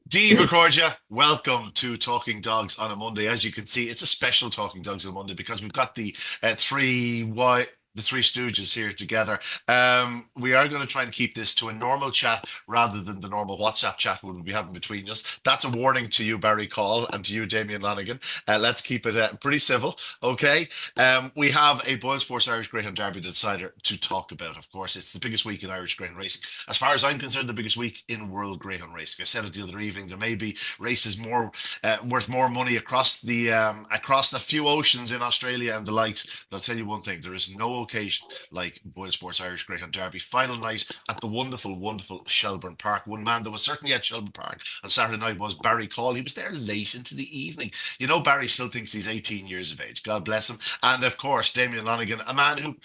Dean Recordia, welcome to Talking Dogs on a Monday. As you can see, it's a special Talking Dogs on a Monday because we've got the three Stooges here together. We are going to try and keep this to a normal chat rather than the normal WhatsApp chat we'll be having between us. That's a warning to you, Barry Caul, and to you, Damien Lonergan. Let's keep it pretty civil, okay? We have a BoyleSports Irish Greyhound Derby decider to talk about. Of course, it's the biggest week in Irish Greyhound racing. As far as I'm concerned, the biggest week in World Greyhound racing. I said it the other evening. There may be races more worth more money across the few oceans in Australia and the likes. But I'll tell you one thing: there is no occasion like BoyleSports Irish Greyhound Derby final night at the wonderful, wonderful Shelbourne Park. One man that was certainly at Shelbourne Park on Saturday night was Barry Caul. He was there late into the evening. You know, Barry still thinks he's 18 years of age. God bless him. And of course, Damien Lonergan, a man who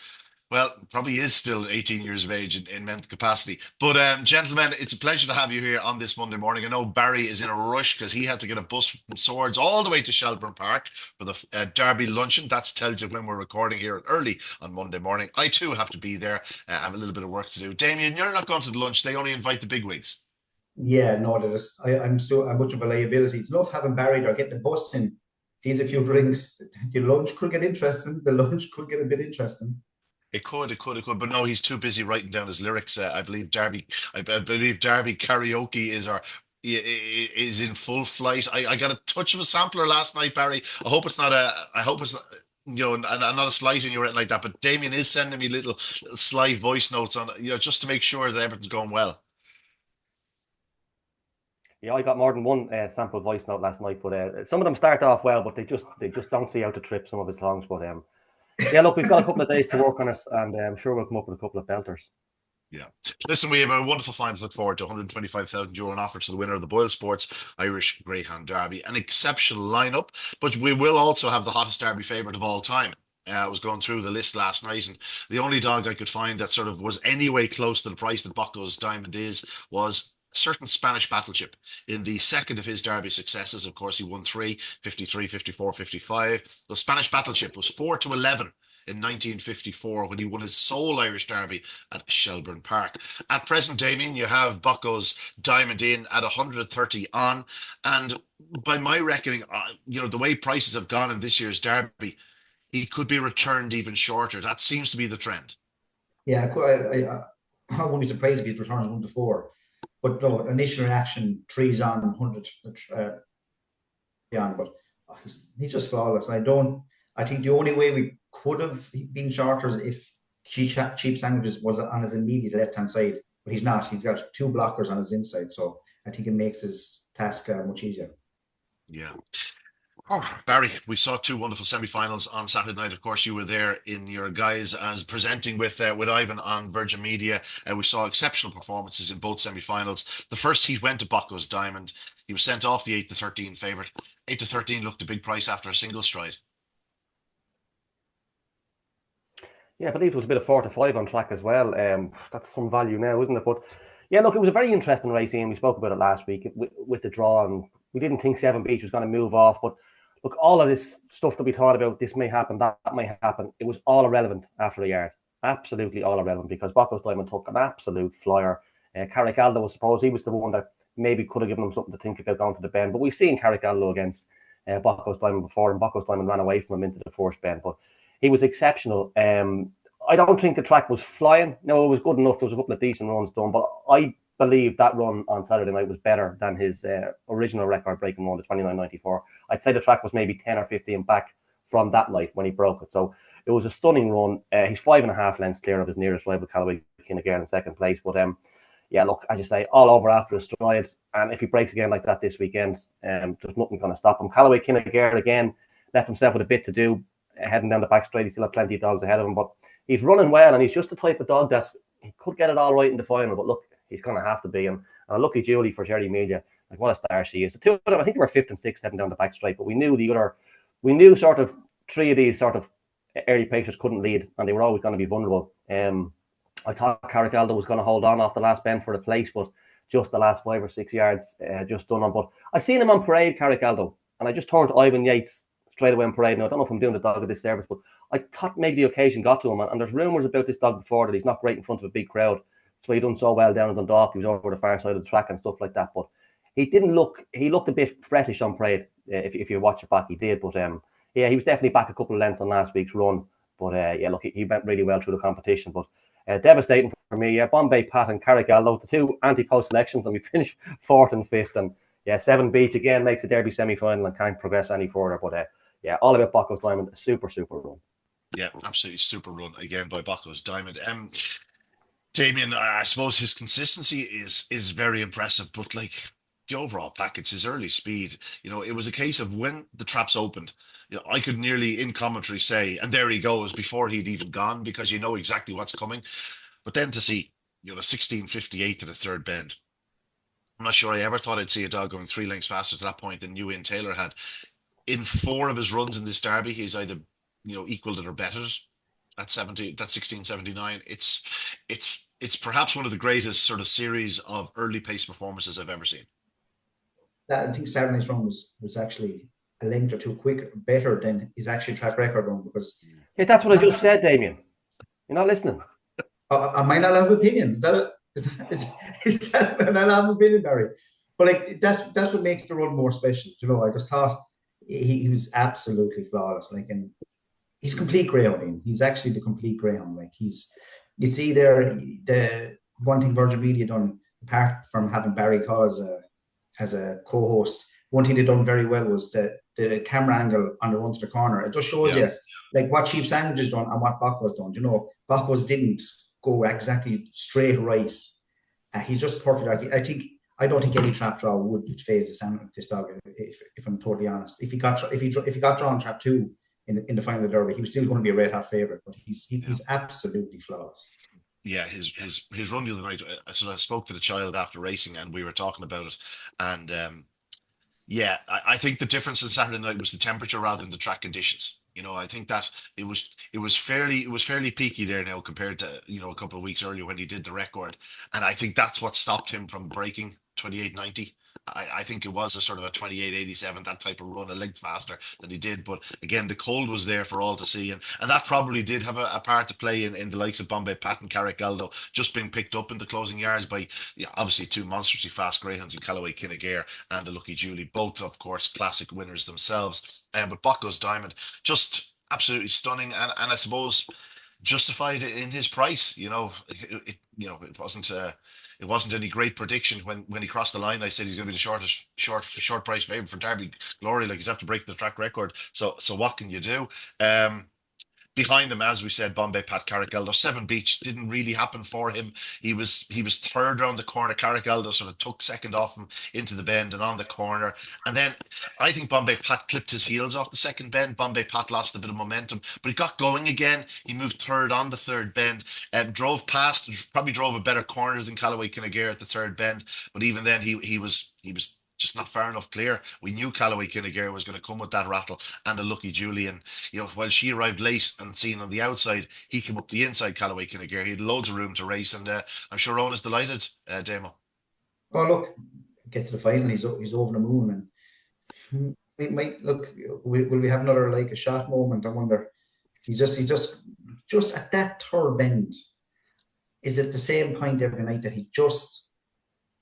probably is still 18 years of age in mental capacity. But, gentlemen, it's a pleasure to have you here on this Monday morning. I know Barry is in a rush because he had to get a bus from Swords all the way to Shelbourne Park for the Derby luncheon. That tells you when we're recording here early on Monday morning. I too have to be there. I have a little bit of work to do. Damien, you're not going to the lunch. They only invite the bigwigs. Yeah, no, that is. I'm much of a liability. It's enough having buried or getting the bus in. These a few drinks. Your lunch could get interesting. The lunch could get a bit interesting. It could, but no, he's too busy writing down his lyrics. I believe Derby karaoke is in full flight. I got a touch of a sampler last night, Barry. I hope it's not, not a slight in you or anything like that. But Damien is sending me little sly voice notes on, just to make sure that everything's going well. Yeah, I got more than one sample voice note last night, but some of them start off well, but they just don't see how to trip some of his songs. But yeah, look, we've got a couple of days to work on it, and I'm sure we'll come up with a couple of belters. Yeah. Listen, we have a wonderful final to look forward to. €125,000 an offer to the winner of the Boyle Sports Irish Greyhound Derby. An exceptional lineup, but we will also have the hottest Derby favourite of all time. I was going through the list last night, and the only dog I could find that sort of was anyway close to the price that Bucko's Diamond is was a certain Spanish Battleship. In the second of his Derby successes, of course, he won three, 53, 54, 55. The Spanish Battleship was 4-11 in 1954 when he won his sole Irish Derby at Shelbourne Park. At present, Damien, you have Bucko's Diamond in at 130 on, and by my reckoning, the way prices have gone in this year's Derby, he could be returned even shorter. That seems to be the trend. Yeah, I wouldn't be surprised if he returns 1 to 4. But no, initial reaction, trees on 100 beyond, but he's just flawless. I think the only way we could have been shorter is if cheap sandwiches was on his immediate left hand side, but he's not. He's got two blockers on his inside, so I think it makes his task much easier. Yeah. Oh, Barry, we saw two wonderful semi-finals on Saturday night. Of course, you were there in your guise as presenting with Ivan on Virgin Media. We saw exceptional performances in both semi-finals. The first heat went to Bucko's Diamond. He was sent off the 8-13 favourite. 8-13 looked a big price after a single stride. Yeah, I believe there was a bit of 4-5 on track as well. That's some value now, isn't it? But yeah, look, it was a very interesting race, and we spoke about it last week with the draw, and we didn't think Seven Beach was going to move off. But look, all of this stuff that we thought about, this may happen, that may happen, it was all irrelevant after a yard. Absolutely all irrelevant, because Bucko's Diamond took an absolute flyer. Carrick Aldo, I suppose, he was the one that maybe could have given him something to think about going to the bend. But we've seen Carrick Aldo against Bucko's Diamond before, and Bucko's Diamond ran away from him into the first bend. But he was exceptional. I don't think the track was flying. No, it was good enough. There was a couple of decent runs done, but I believe that run on Saturday night was better than his original record-breaking run, the 29.94. I'd say the track was maybe 10 or 15 back from that night when he broke it. So it was a stunning run. He's 5.5 lengths clear of his nearest rival, Callaway Kinnegar, in second place. But yeah, look, as you say, all over after a stride. And if he breaks again like that this weekend, there's nothing going to stop him. Callaway Kinnegar again left himself with a bit to do, heading down the back straight. He still had plenty of dogs ahead of him, but he's running well, and he's just the type of dog that he could get it all right in the final. But look, he's going to have to be. And a lucky Julie for Jerry Melia. Like, what a star she is. The two of them, I think they were fifth and sixth heading down the back straight, but we knew sort of three of these sort of early pacers couldn't lead, and they were always going to be vulnerable. I thought Carrick Aldo was going to hold on off the last bend for the place, but just the last 5 or 6 yards just done on. But I seen him on parade, Carrick Aldo, and I just turned to Ivan Yates straight away on parade. Now, I don't know if I'm doing the dog a disservice, but I thought maybe the occasion got to him, and there's rumours about this dog before that he's not great in front of a big crowd. So he done so well down in Dundalk. He was over the far side of the track and stuff like that. But he didn't look. He looked a bit frettish on parade. If you watch it back, he did. But yeah, he was definitely back a couple of lengths on last week's run. But yeah, look, he went really well through the competition. But devastating for me. Yeah, Bombay Pat and Carrigallo, the two anti-post selections, and we finished fourth and fifth. And yeah, 7 beats again makes the Derby semi-final and can't progress any further. But yeah, all about Bocco's Diamond, a super run. Yeah, absolutely super run again by Bocco's Diamond. Damien, I suppose his consistency is very impressive, but like the overall package, his early speed, it was a case of when the traps opened, I could nearly in commentary say, and there he goes before he'd even gone, because you know exactly what's coming. But then to see, 16:58 to the third bend. I'm not sure I ever thought I'd see a dog going 3 lengths faster to that point than New In Taylor had. In 4 of his runs in this derby, he's either, equaled it or bettered it at 16:79. It's perhaps one of the greatest sort of series of early pace performances I've ever seen. I think Saturday's run was actually a length or two better than his actual track record run, because yeah, that's what I just said, Damien. You're not listening. I might not have an opinion. Is that I not have an opinion, Barry? But like that's what makes the run more special. I just thought he was absolutely flawless. Like, and he's complete greyhound. He's actually the complete greyhound. Like, you see there, the one thing Virgin Media done, apart from having Barry Caul as a co-host, one thing they done very well was the camera angle on the run to the corner. It just shows you like what Cheap Sandwiches done and what Bocco's done. Bocco's didn't go exactly straight right. He's just perfect. Like, I don't think any trap draw would phase this dog. If I'm totally honest, if he got drawn trap 2 in the final derby, he was still going to be a red hot favorite. But he's absolutely flawless. Yeah, his run the other night. So I spoke to the child after racing, and we were talking about it. And yeah, I think the difference in Saturday night was the temperature rather than the track conditions. I think that it was fairly peaky there now compared to a couple of weeks earlier when he did the record, and I think that's what stopped him from breaking 28:90. I think it was a sort of a 28:87, that type of run, a length faster than he did. But again, the cold was there for all to see, and that probably did have a part to play in the likes of Bombay Pat and Carrigaldo just being picked up in the closing yards by obviously 2 monstrously fast greyhounds in Callaway Kinnegare and the Lucky Julie, both of course classic winners themselves. But Bocco's Diamond, just absolutely stunning, and I suppose justified in his price. It wasn't any great prediction when he crossed the line. I said he's going to be the short price favorite for Derby Glory. Like, he's after break the track record. So what can you do? Behind him, as we said, Bombay Pat Carrigaldo, 7 beats didn't really happen for him. He was third around the corner. Carrigaldo sort of took second off him into the bend and on the corner. And then I think Bombay Pat clipped his heels off the second bend. Bombay Pat lost a bit of momentum, but he got going again. He moved third on the third bend, drove past, probably drove a better corner than Callaway Kinnegare at the third bend. But even then, he was just not far enough clear. We knew Callaway Kinnegare was going to come with that rattle and a Lucky Julie. And, while she arrived late and seen on the outside, he came up the inside Callaway Kinnegare. He had loads of room to race, and I'm sure Owen is delighted, Damo. Oh, look, get to the final, he's over the moon. And we might look, will we have another, like, a shot moment? I wonder. He's just at that third bend. Is it the same point every night that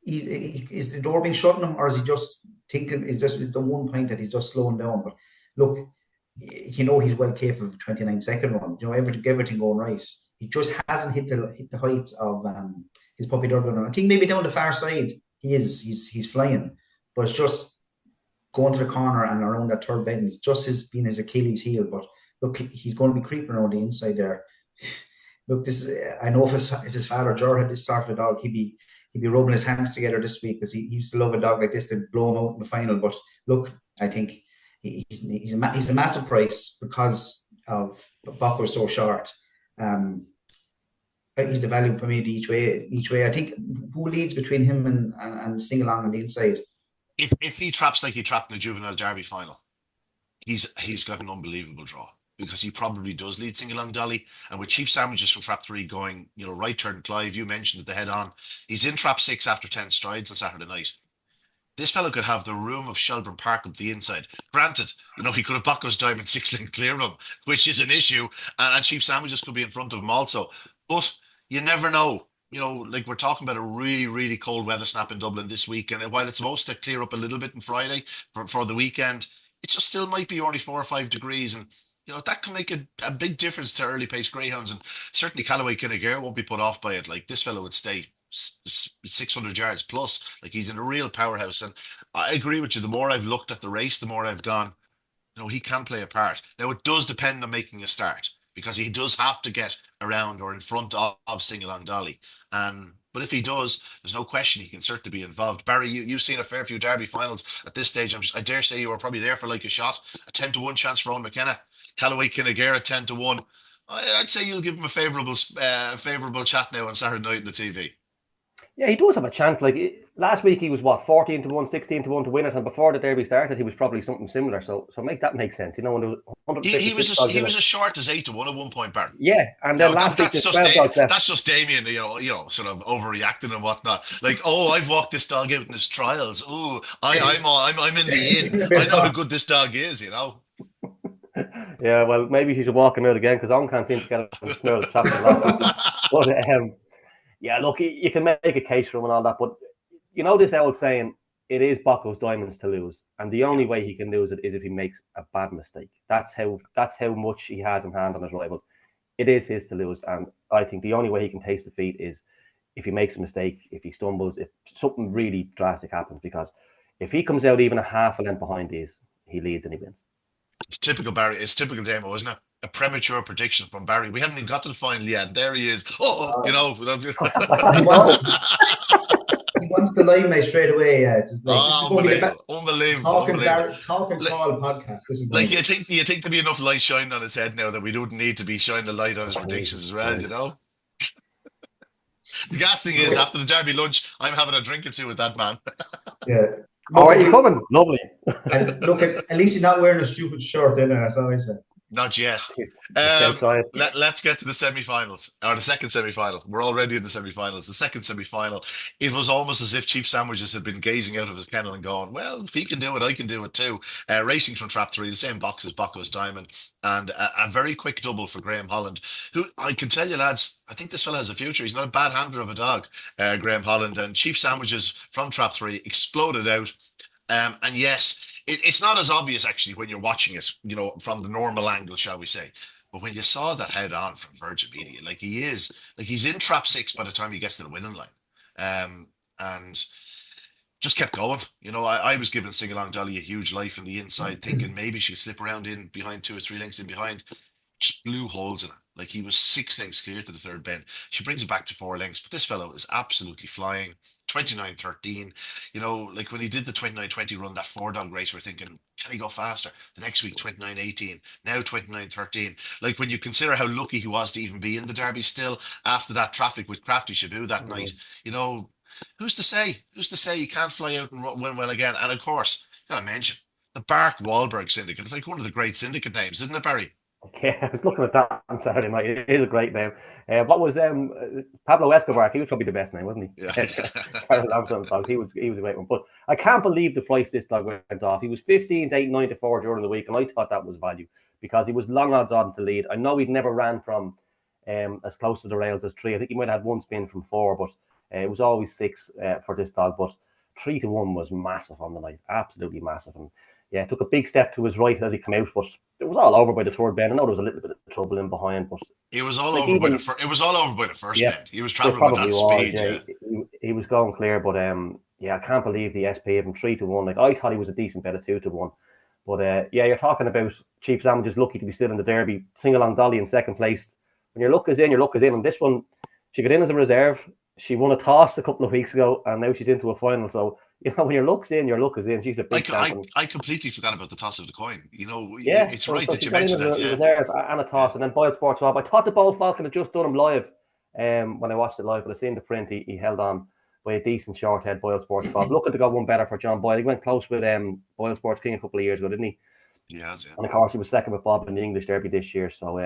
is the door being shut on him, or is he just thinking, is this the one point that he's just slowing down? But look, he's well capable of a 29-second run. Everything going right. He just hasn't hit the heights of his puppy derby run. I think maybe down the far side he's flying, but it's just going to the corner and around that third bend. It's just been his Achilles heel. But look, he's going to be creeping around the inside there. Look, I know if his father Ger had this start of a dog, he'd be rubbing his hands together this week, because he used to love a dog like this to blow him out in the final. But look, I think he's a massive price because of Bocco was so short. He's the value for me each way. I think who leads between him and Sing Along on the inside. If he traps like he trapped in the Juvenile Derby final, he's got an unbelievable draw, because he probably does lead Sing Along Dolly. And with Cheap Sandwiches from trap 3 going, right turn Clive, you mentioned at the head on, he's in trap 6 after 10 strides on Saturday night. This fellow could have the room of Shelbourne Park up the inside. Granted, he could have Bocco's Diamond 6 lengths clear of him, which is an issue, and Cheap Sandwiches could be in front of him also. But you never know. like we're talking about a really, really cold weather snap in Dublin this week, and while it's supposed to clear up a little bit on Friday for the weekend, it just still might be only 4 or 5 degrees, and that can make a big difference to early pace greyhounds, and certainly Callaway Kinnegar won't be put off by it. Like this fellow would stay 600 yards plus, like he's in a real powerhouse, and I agree with you. The more I've looked at the race, the more I've gone. He can play a part. Now, it does depend on making a start because he does have to get around or in front of Sing Along Dolly. But if he does, there's no question he can certainly be involved. Barry, you've seen a fair few Derby finals at this stage. I dare say you were probably there for like a shot, a 10-1 chance for Owen McKenna, Callaway Kinnegar 10-1. I'd say you'll give him a favourable chat now on Saturday night on the TV. Yeah, he does have a chance. Like last week, he was 14-1, 16-1 to win it, and before the Derby started, he was probably something similar. So make that make sense. When there was he was as short as 8-1 at one point, Barry. Yeah, and then last week there's 12 dogs left. That's just Damien, sort of overreacting and whatnot. Like, I've walked this dog out in his trials. Oh, I'm in the inn. I know how good this dog is. Yeah, well, maybe he should walk him out again because Owen can't seem to get him to smell the traffic a lot. But yeah, look, you can make a case for him and all that, but this old saying, it is Bocco's diamonds to lose, and the only way he can lose it is if he makes a bad mistake. That's how much he has in hand on his rival. It is his to lose, and I think the only way he can taste defeat is if he makes a mistake, if he stumbles, if something really drastic happens, because if he comes out even a half a length behind these, he leads and he wins. It's typical Barry. It's typical Damo, isn't it? A premature prediction from Barry. We haven't even got to the final yet. There he is. He wants the limelight straight away. Yeah, this is unbelievable. Talking Caul podcast. This is like, do you think there'd be enough light shining on his head now that we don't need to be shining the light on his predictions as well? The gas thing is, after the Derby lunch, I'm having a drink or two with that man. Yeah. Are you coming? Lovely. And look, at least he's not wearing a stupid shirt, that's all I said. Not yet. Let's get to the semi-finals, or the second semi-final. We're already in the semi-finals. The second semi-final, it was almost as if Cheap Sandwiches had been gazing out of his kennel and going, well, if he can do it, I can do it too. Racing from Trap 3, the same box as Bocco's Diamond, and a very quick double for Graham Holland, who, I can tell you, lads, I think this fella has a future. He's not a bad handler of a dog, Graham Holland, and Cheap Sandwiches from Trap 3 exploded out. And yes, it's not as obvious actually when you're watching it, from the normal angle, shall we say. But when you saw that head on from Virgin Media, like he's in trap 6 by the time he gets to the winning line. And just kept going. I was giving Sing Along Dolly a huge life in the inside, thinking maybe she could slip around in behind 2 or 3 lengths in behind. Just blew holes in it. Like he was 6 lengths clear to the third bend. She brings it back to 4 lengths, but this fellow is absolutely flying. 29.13. Like when he did the 29.20 run, that 4-dog race, we're thinking, can he go faster? The next week, 29.18. Now 29.13. Like when you consider how lucky he was to even be in the Derby still after that traffic with Crafty Shavu that night, who's to say? Who's to say he can't fly out and win well again? And of course, gotta mention the Bark Wahlberg Syndicate. It's like one of the great syndicate names, isn't it, Barry? Yeah, I was looking at that on Saturday night. It is a great name. What was Pablo Escobar? He was probably the best name, wasn't he? Yeah. He was a great one. But I can't believe the price this dog went off. He was 15-8, 9-4 during the week, and I thought that was value because he was long odds on to lead. I know he'd never ran from as close to the rails as 3. I think he might have had one spin from 4, but it was always 6 for this dog. But 3-1 was massive on the night, absolutely massive. And yeah, took a big step to his right as he came out, but it was all over by the third bend. I know there was a little bit of trouble in behind, but it was all over by the first bend. He was traveling with that speed. Yeah. He was going clear, but I can't believe the SP of him 3-1. Like I thought he was a decent bet of 2-1, but you're talking about Cheap Sandwiches lucky to be still in the Derby. Sing Along Dolly in second place. When your luck is in, your luck is in. And this one, she got in as a reserve. She won a toss a couple of weeks ago, and now she's into a final. So when your luck's in, your luck is in. She's a big I completely forgot about the toss of the coin. It's right so that you mentioned that. Yeah, reserve and a toss, and then BoyleSports Rob. I thought the Boyle Falcon had just done him live when I watched it live, but I seen the print. He held on by a decent short head. BoyleSports Rob looking to go one better for John Boyle. He went close with BoyleSports King a couple of years ago, didn't he? Yeah. And of course, he was second with Bob in the English Derby this year. So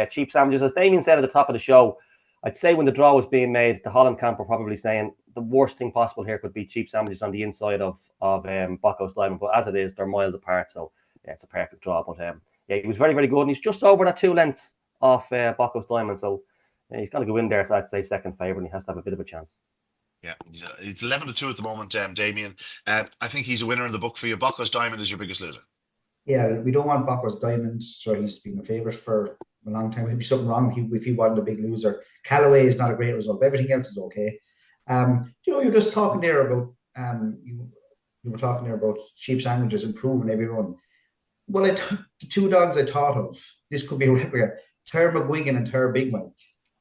Cheap Sandwiches, as Damien said at the top of the show. I'd say when the draw was being made, the Holland camp were probably saying the worst thing possible here could be Cheap Sandwiches on the inside of Bocco's Diamond. But as it is, they're miles apart. So, it's a perfect draw. But, he was very, very good. And he's just over that 2 lengths off Bocco's Diamond. So, He's got to go in there, so I'd say second favourite, and he has to have a bit of a chance. Yeah, he's 11-2 at the moment, Damien. I think he's a winner in the book for you. Bucco's Diamond is your biggest loser. Yeah, we don't want Bacchus Diamond, so he's been a favourite for a long time. There'd be something wrong if he wasn't a big loser. Callaway is not a great result. Everything else is okay. You're just talking there about you were talking there about cheap sandwiches improving every run. Well, the two dogs I thought of, this could be a replica. Ter McGuigan and Ter Big Mike.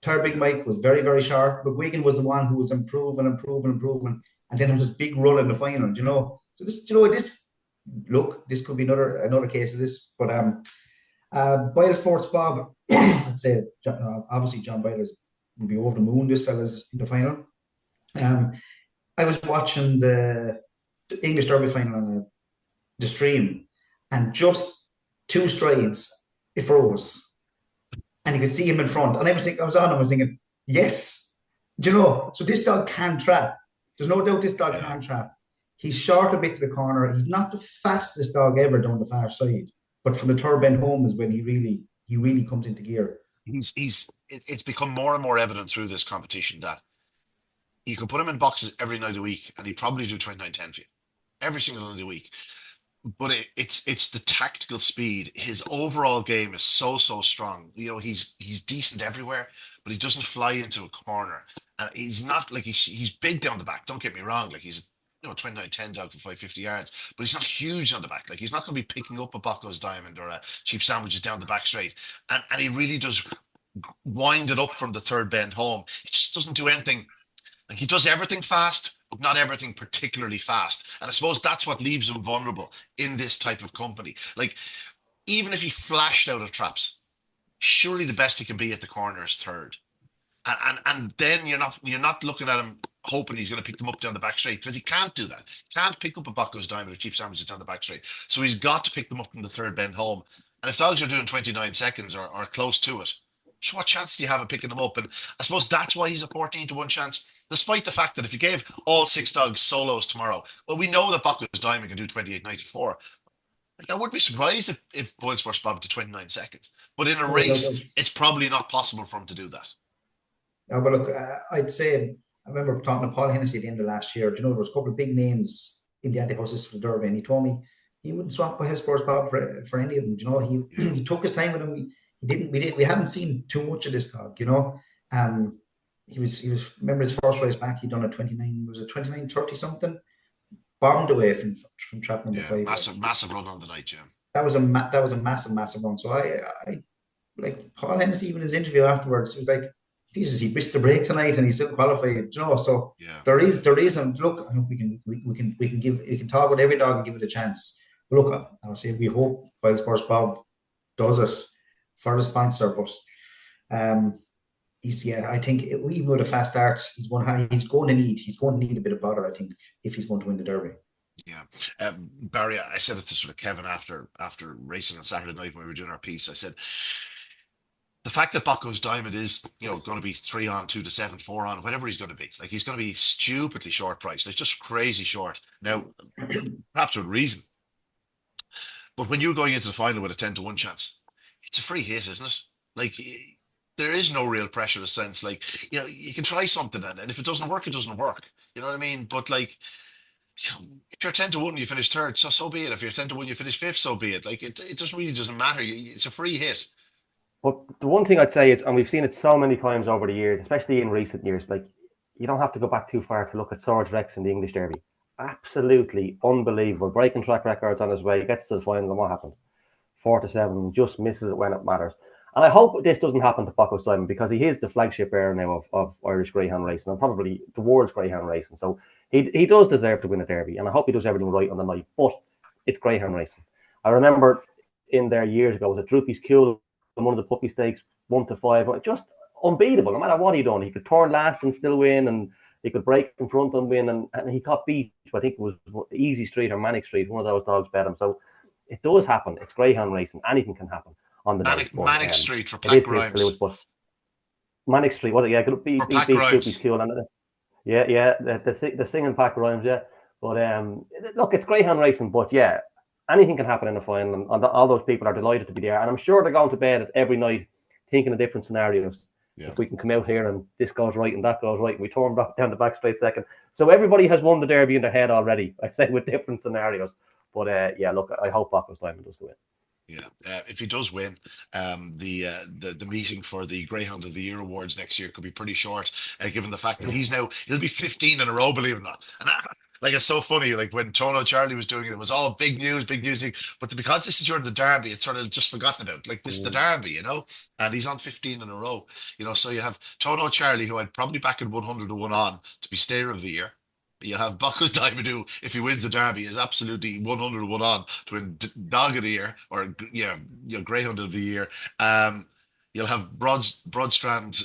Ter Big Mike was very, very sharp. McGuigan was the one who was improving, and then had this big run in the final. So this look, this could be another case of this. But BoyleSports Bob, I'd say obviously John Boyle will be over the moon. This fella's in the final. I was watching the English Derby final on the stream, and just two strides, it froze, and you could see him in front. And I was thinking, yes, so this dog can trap. There's no doubt this dog can trap. He's short a bit to the corner. He's not the fastest dog ever down the far side, but from the third bend home is when he really comes into gear. It's become more and more evident through this competition that you can put him in boxes every night of the week, and he'd probably do 29-10 for you every single night of the week. But it's the tactical speed. His overall game is so strong. He's decent everywhere, but he doesn't fly into a corner, and he's not like he's big down the back. Don't get me wrong. Like he's 29-10 dog for 550 yards, but he's not huge on the back. Like he's not going to be picking up a Bucco's Diamond or a cheap sandwiches down the back straight, and he really does wind it up from the third bend home. He just doesn't do anything. Like he does everything fast, but not everything particularly fast. And I suppose that's what leaves him vulnerable in this type of company. Like, even if he flashed out of traps, surely the best he can be at the corner is third. And then you're not looking at him hoping he's going to pick them up down the back straight, because he can't do that. He can't pick up a Bucco's Diamond or cheap sandwiches down the back straight. So he's got to pick them up from the third bend home. And if dogs are doing 29 seconds or close to it, what chance do you have of picking them up? And I suppose that's why he's a 14-1 chance, despite the fact that if you gave all six dogs solos tomorrow, well, we know that Bucco's Diamond can do 28.94. Like, I wouldn't be surprised if BoyleSports Bob to 29 seconds. But in a race, it's probably not possible for him to do that. But look, I'd say, I remember talking to Paul Hennessy at the end of last year. There was a couple of big names in the anti-horses for the Derby, and he told me he wouldn't swap BoyleSports Bob for any of them. He took his time with him. We haven't seen too much of this dog, He was remember his first race back, he'd done a 29:30 something, bombed away from trap number 5. Massive run on the night, Jim. That was a massive run. So I like Paul Hennessy, even his interview afterwards, he was like, Jesus, he missed the break tonight and he still qualified, So there is, and look, I hope we can talk with every dog and give it a chance. But look, I'll say we hope BoyleSports Bob does it for the sponsor, but I think even with a fast start, he's going to need a bit of bother, I think, if he's going to win the Derby. Yeah, Barry, I said it to sort of Kevin after racing on Saturday night when we were doing our piece. I said the fact that Bucco's Diamond is going to be 3 on, 2 to 7, 4 on, whatever he's going to be, like he's going to be stupidly short priced. It's just crazy short. Now, perhaps with reason, but when you're going into the final with a 10-1 chance, it's a free hit, isn't it? Like, there is no real pressure in a sense. Like, you can try something, and if it doesn't work, it doesn't work. You know what I mean? But like, if you're 10-1, you finish third, so be it. If you're 10-1, you finish fifth, so be it. Like, it just really doesn't matter. It's a free hit. But the one thing I'd say is, and we've seen it so many times over the years, especially in recent years, like, you don't have to go back too far to look at Swords Rex in the English Derby. Absolutely unbelievable. Breaking track records on his way, gets to the final, and what happens? 4-7, just misses it when it matters. And I hope this doesn't happen to Bucco's Diamond, because he is the flagship bearer now of Irish Greyhound racing, and probably the world's Greyhound racing. So he does deserve to win a Derby, and I hope he does everything right on the night. But it's Greyhound racing. I remember in there years ago, was it Droopy's Cool in one of the puppy stakes, 1-5, just unbeatable. No matter what he done, he could turn last and still win, and he could break in front and win. And he got beat. I think it was Easy Street or Manic Street. One of those dogs bet him. So it does happen. It's Greyhound racing. Anything can happen on the night. Manic Street for Pack Grimes. Manic Street, was it? Yeah, could be Droopy's Cool. And the singing Pack Grimes. Yeah, but look, it's Greyhound racing. But yeah, anything can happen in the final, and all those people are delighted to be there. And I'm sure they're going to bed every night thinking of different scenarios. Yeah. if we can come out here and this goes right and that goes right, and we turn back down the back straight second. So everybody has won the Derby in their head already, I say, with different scenarios. But yeah, look, I hope Bacchus Diamond does go in. Yeah, if he does win, the meeting for the Greyhound of the Year awards next year could be pretty short, given the fact that he'll be 15 in a row, believe it or not. And like it's so funny, like when Tono Charlie was doing it, it was all big news, big news. But because this is during the Derby, it's sort of just forgotten about. Like this is the Derby, and he's on 15 in a row, So you have Tono Charlie, who I'd probably back at 100 to 1 on to be Stayer of the Year. You have Bacchus Diamond, who, if he wins the Derby, is absolutely 100 to 1 on to win Dog of the Year, or Greyhound of the Year. You'll have Broadstrand,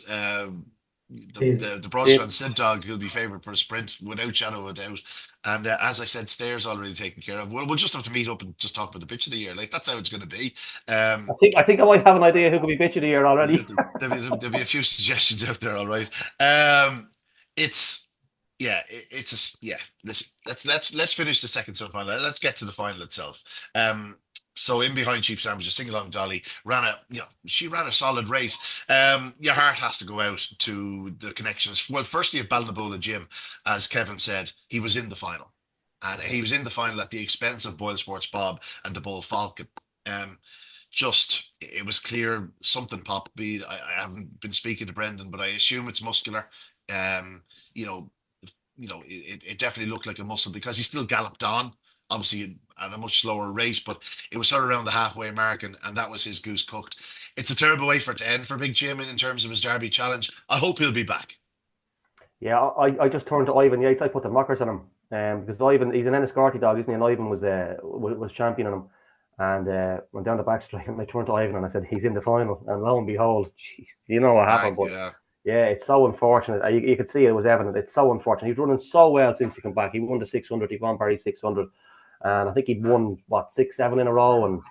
the Broadstrand Sid Dog, who'll be favourite for a sprint without shadow of a doubt. And as I said, Stayer's already taken care of. We'll just have to meet up and just talk about the bitch of the year. Like that's how it's going to be. I think I might have an idea who could be bitch of the year already. There'll be a few suggestions out there. All right. It's. Yeah, yeah. Let's finish the second semi-final. Let's get to the final itself. So in behind Cheap Sandwich, Sing Along Dolly she ran a solid race. Your heart has to go out to the connections. Well, firstly at Ballinabola Jim, as Kevin said, he was in the final, and he was in the final at the expense of BoyleSports Bob and the Bull Falcon. It was clear something popped. I haven't been speaking to Brendan, but I assume it's muscular. You know it definitely looked like a muscle because he still galloped on, obviously at a much slower rate, but it was sort of around the halfway mark, and that was his goose cooked. It's a terrible way for it to end for Big Jim in terms of his Derby challenge. I hope he'll be back. Yeah, I just turned to Ivan Yates. I put the mockers on him because Ivan, he's an Enniscorthy dog, isn't he? And Ivan was championing him, and went down the back straight. And I turned to Ivan and I said, "He's in the final." And lo and behold, you know what happened. But yeah, it's so unfortunate. You could see it was evident. It's so unfortunate. He's running so well since he came back. He won the 600. He won Paris 600, and I think he'd won 6, 7 in a row. And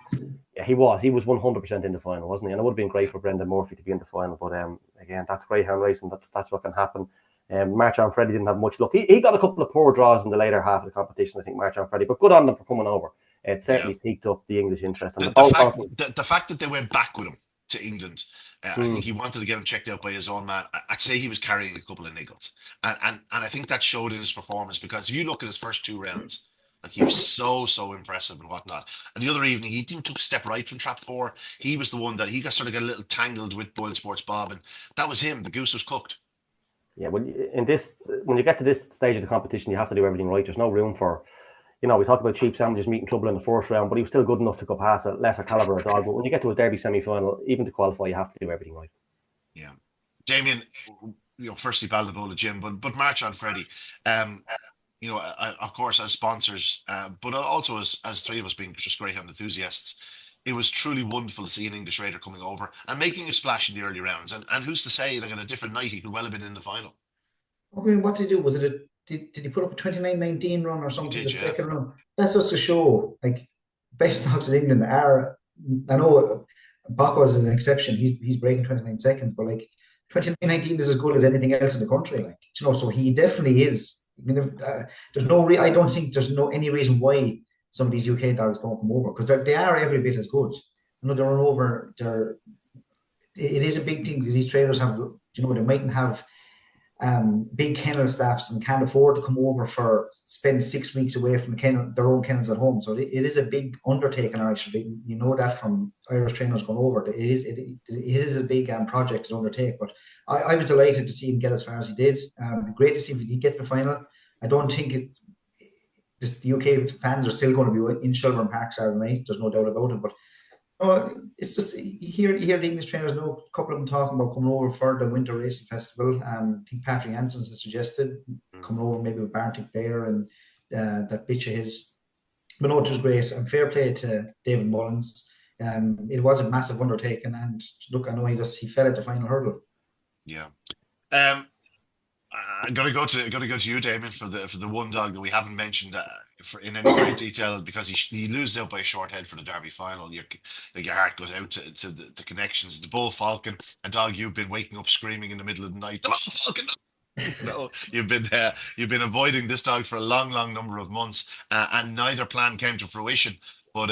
yeah, he was 100% in the final, wasn't he? And it would have been great for Brendan Murphy to be in the final. But again, that's greyhound racing. That's what can happen. Marchand Freddy didn't have much luck. He got a couple of poor draws in the later half of the competition, I think, Marchand Freddy. But good on them for coming over. It certainly piqued up the English interest. And the fact that they went back with him to England, I think he wanted to get him checked out by his own man. I'd say he was carrying a couple of niggles, and I think that showed in his performance, because if you look at his first 2 rounds, like he was so impressive and whatnot. And the other evening, he took a step right from trap 4. He was the one that he got a little tangled with BoyleSports Bob, and that was him. The goose was cooked. Yeah, when you get to this stage of the competition, you have to do everything right. There's no room for. We talk about Cheap Sandwiches meeting trouble in the first round, but he was still good enough to go past a lesser caliber of dog. But when you get to a Derby semi-final, even to qualify, you have to do everything right. Yeah, Damien, firstly Ballinabola Jim, but Marchand Freddy, of course as sponsors, but also as 3 of us being just greyhound enthusiasts, it was truly wonderful to see an English raider coming over and making a splash in the early rounds. And who's to say that on a different night he could well have been in the final. I mean, what did he do? Was it did he put up a 29.19 run or something? Second run. That's just to show, like, best dogs in England are. I know Baco is an exception. He's breaking 29 seconds, but like 29.19 is as good as anything else in the country. Like, so he definitely is. I mean, I don't think there's any reason why some of these UK dogs don't come over, because they are every bit as good. They run over. It is a big thing because these trainers have. They mightn't have big kennel staffs and can't afford to come over spend 6 weeks away from their own kennels at home. So it is a big undertaking, actually. You know that from Irish trainers going over. It is a big project to undertake. But I was delighted to see him get as far as he did. Great to see if he did get to the final. I don't think the UK fans are still going to be in Shelbourne Park Saturday night. There's no doubt about it. But it's just you hear the English trainers know, a couple of them talking about coming over for the Winter Racing Festival. I think Patrick Hanson's has suggested coming over maybe with Bartik Bear and that bitch of his. But no, it was great, and fair play to David Mullins. It was a massive undertaking, and look, I know he fell at the final hurdle. Yeah. I'm gonna go to you, Damien, for the one dog that we haven't mentioned in any great detail, because he loses out by a short head for the Derby final. Your heart goes out to the connections. The Bull Falcon, a dog you've been waking up screaming in the middle of the night. The Bull Falcon. No, you've been avoiding this dog for a long number of months, and neither plan came to fruition. But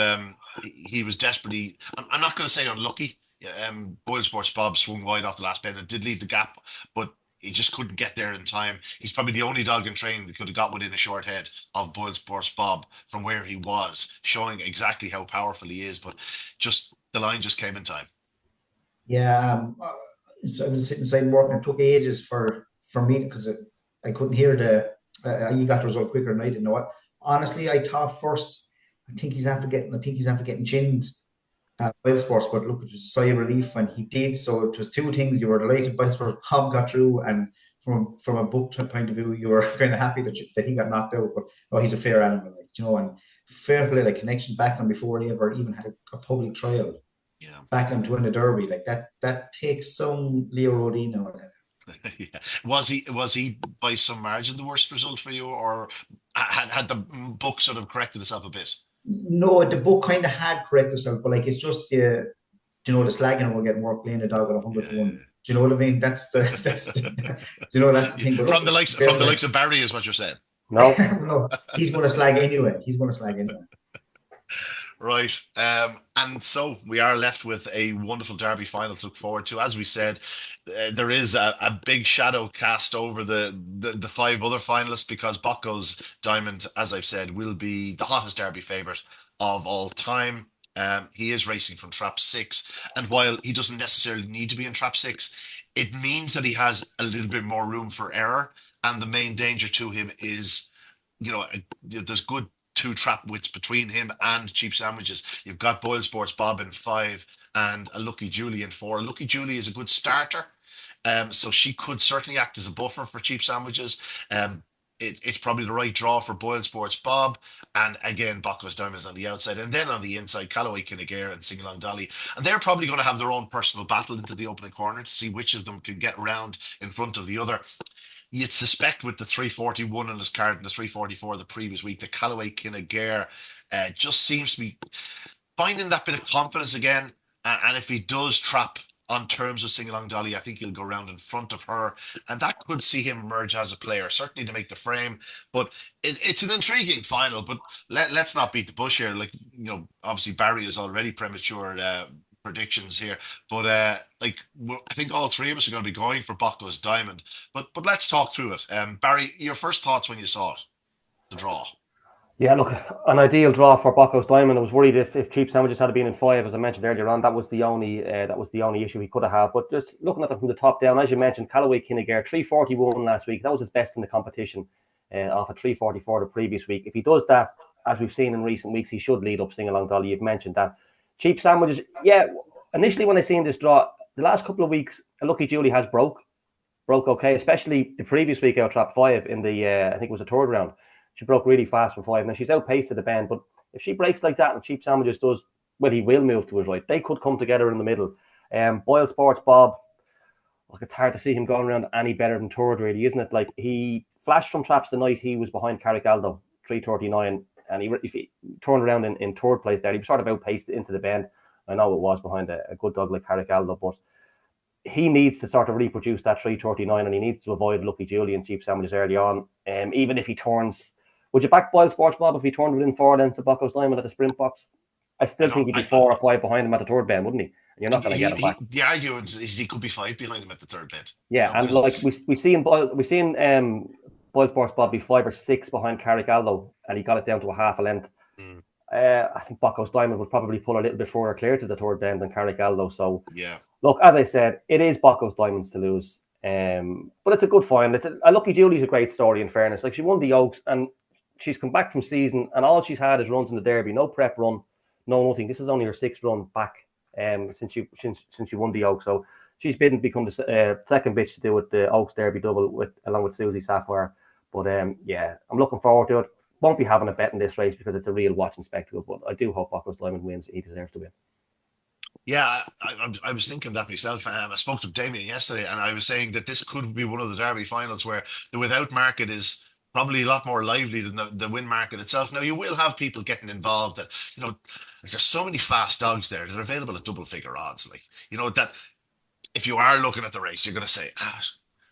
he was desperately. I'm not going to say unlucky. Yeah, BoyleSports Bob swung wide off the last bend and did leave the gap, but he just couldn't get there in time. He's probably the only dog in training that could have got within a short head of BoyleSports Bob from where he was, showing exactly how powerful he is. But just the line just came in time. Yeah, so I was sitting inside working. It took ages for me because I couldn't hear the. You got the result quicker than I did. Know what? Honestly, I thought first. I think he's after getting. I think he's after getting chinned by the sports. But look, it was a sigh of relief when he did. So it was two things. You were delighted by the sports. Tom got through, and from a book point of view, you were kind of happy that he got knocked out. But oh, he's a fair animal, like you know, and fair play. Like connections back on before he ever even had a public trial Yeah. backing him to win the Derby. Like that takes some Leo Rodino. Yeah. Was he by some margin the worst result for you, or had the book sort of corrected itself a bit? No, the book kind of had correct itself, but like it's just do you know the slagging will get more playing the dog at 100 to 1. Yeah. Do you know what I mean? Do you know that's the thing? But look, fair From the play. likes of Barry is what you're saying. No, No, he's going to slag anyway. He's going to slag anyway. Right. And so we are left with a wonderful Derby final to look forward to. As we said, there is a big shadow cast over the five other finalists because Bocco's Diamond, as I've said, will be the hottest Derby favourite of all time. He is racing from trap six. And while he doesn't necessarily need to be in trap six, it means that he has a little bit more room for error. And the main danger to him is there's good two trap wits between him and Cheap Sandwiches. You've got BoyleSports Bob in five and a Lucky Julie in four. Lucky Julie is a good starter. So she could certainly act as a buffer for Cheap Sandwiches. It's probably the right draw for BoyleSports Bob. And again, Bocco's Diamonds on the outside. And then on the inside, Callaway Kinnegare and Sing Along Dolly. And they're probably going to have their own personal battle into the opening corner to see which of them can get around in front of the other. You'd suspect with the 341 on his card and the 344 the previous week, the Callaway Kinnegare just seems to be finding that bit of confidence again. And if he does trap on terms with Sing Along Dolly, I think he'll go around in front of her. And that could see him emerge as a player, certainly to make the frame. But it's an intriguing final. But let's not beat the bush here. Like, obviously Barry is already premature predictions here. But I think all three of us are going to be going for Bocco's Diamond. But let's talk through it. Barry, your first thoughts when you saw it, the draw. yeah, look, an ideal draw for Bocco's Diamond. I was worried if Cheap Sandwiches had been in five, as I mentioned earlier on. That was the only issue he could have had. But just looking at them from the top down, as you mentioned, Callaway Kinnegare 341 last week. That was his best in the competition, off a 344 the previous week. If he does that, as we've seen in recent weeks, he should lead up Sing Along Dolly. You've mentioned that. Cheap Sandwiches, yeah. Initially, when I seen this draw, the last couple of weeks, Lucky Julie has broke okay, especially the previous week out trap five in the I think it was the third round. She broke really fast from five. Now she's outpaced at the bend, but if she breaks like that and Cheap Sandwiches does, well, he will move to his right. They could come together in the middle. BoyleSports Bob, look, it's hard to see him going around any better than third, really, isn't it? Like he flashed from traps the night he was behind Carrigaldo, 339, and if he turned around in third place there, he was sort of outpaced into the bend. I know it was behind a good dog like Carrigaldo, but he needs to sort of reproduce that 339 and he needs to avoid Lucky Julie and Cheap Sandwiches early on. Even if he turns, would you back BoyleSports Bob if he turned within four lengths of Bocco's Diamond at the sprint box? I I still don't. think he'd be four or five behind him at the third bend, wouldn't he? And you're not going to get him back. The argument is he could be five behind him at the third bend. Yeah, and Because like we seen BoyleSports Bob be 5 or 6 behind Carrigaldo, and he got it down to a half a length. mm, I think Bocco's Diamond would probably pull a little bit further clear to the third bend than Carrigaldo. So yeah, look, as I said, it is Bocco's Diamonds to lose. But it's a good find. A Lucky Julie's a great story, in fairness. Like, she won the Oaks and she's come back from season, and all she's had is runs in the Derby. No prep run, no nothing. This is only her 6th run back since she won the Oaks. So she's become the second bitch to do with the Oaks Derby double along with Susie Sapphire. But yeah, I'm looking forward to it. Won't be having a bet in this race because it's a real watching spectacle. But I do hope Bocco's Diamond wins. He deserves to win. yeah. I was thinking that myself. I spoke to Damien yesterday, and I was saying that this could be one of the Derby finals where the without market is probably a lot more lively than the win market itself. Now you will have people getting involved. That there's so many fast dogs there that are available at double figure odds. Like that if you are looking at the race, you're going to say,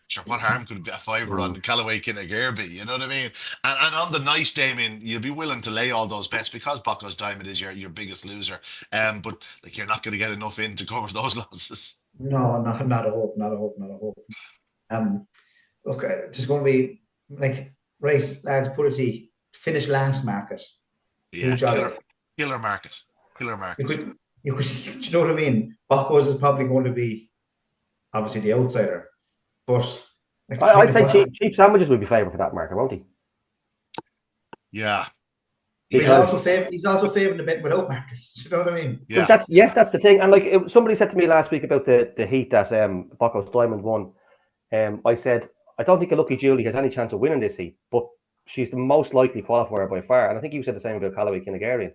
Sure, what harm could be a fiver on Callaway Kinagare be? You know what I mean? And on the nice, Damien, you'll be willing to lay all those bets because Bucko's Diamond is your biggest loser. But like you're not going to get enough in to cover those losses. No, not a hope, not a hope, not a hope. Um, Look, there's going to be like, right, lads, put it to you, finish last market. Yeah, Who's jolly? killer market, killer You market. could, you could, you know what I mean? Buckos is probably going to be obviously the outsider, but like I'd say cheap sandwiches would be favourite for that market, won't he? Yeah, He's yeah, also favouring the bet without markets. You know what I mean? yeah. That's the thing. And like somebody said to me last week about the heat that Bucko's Diamond won. I said I don't think a Lucky Julie has any chance of winning this heat, but she's the most likely qualifier by far. And I think you said the same about Callaway Kinagarian.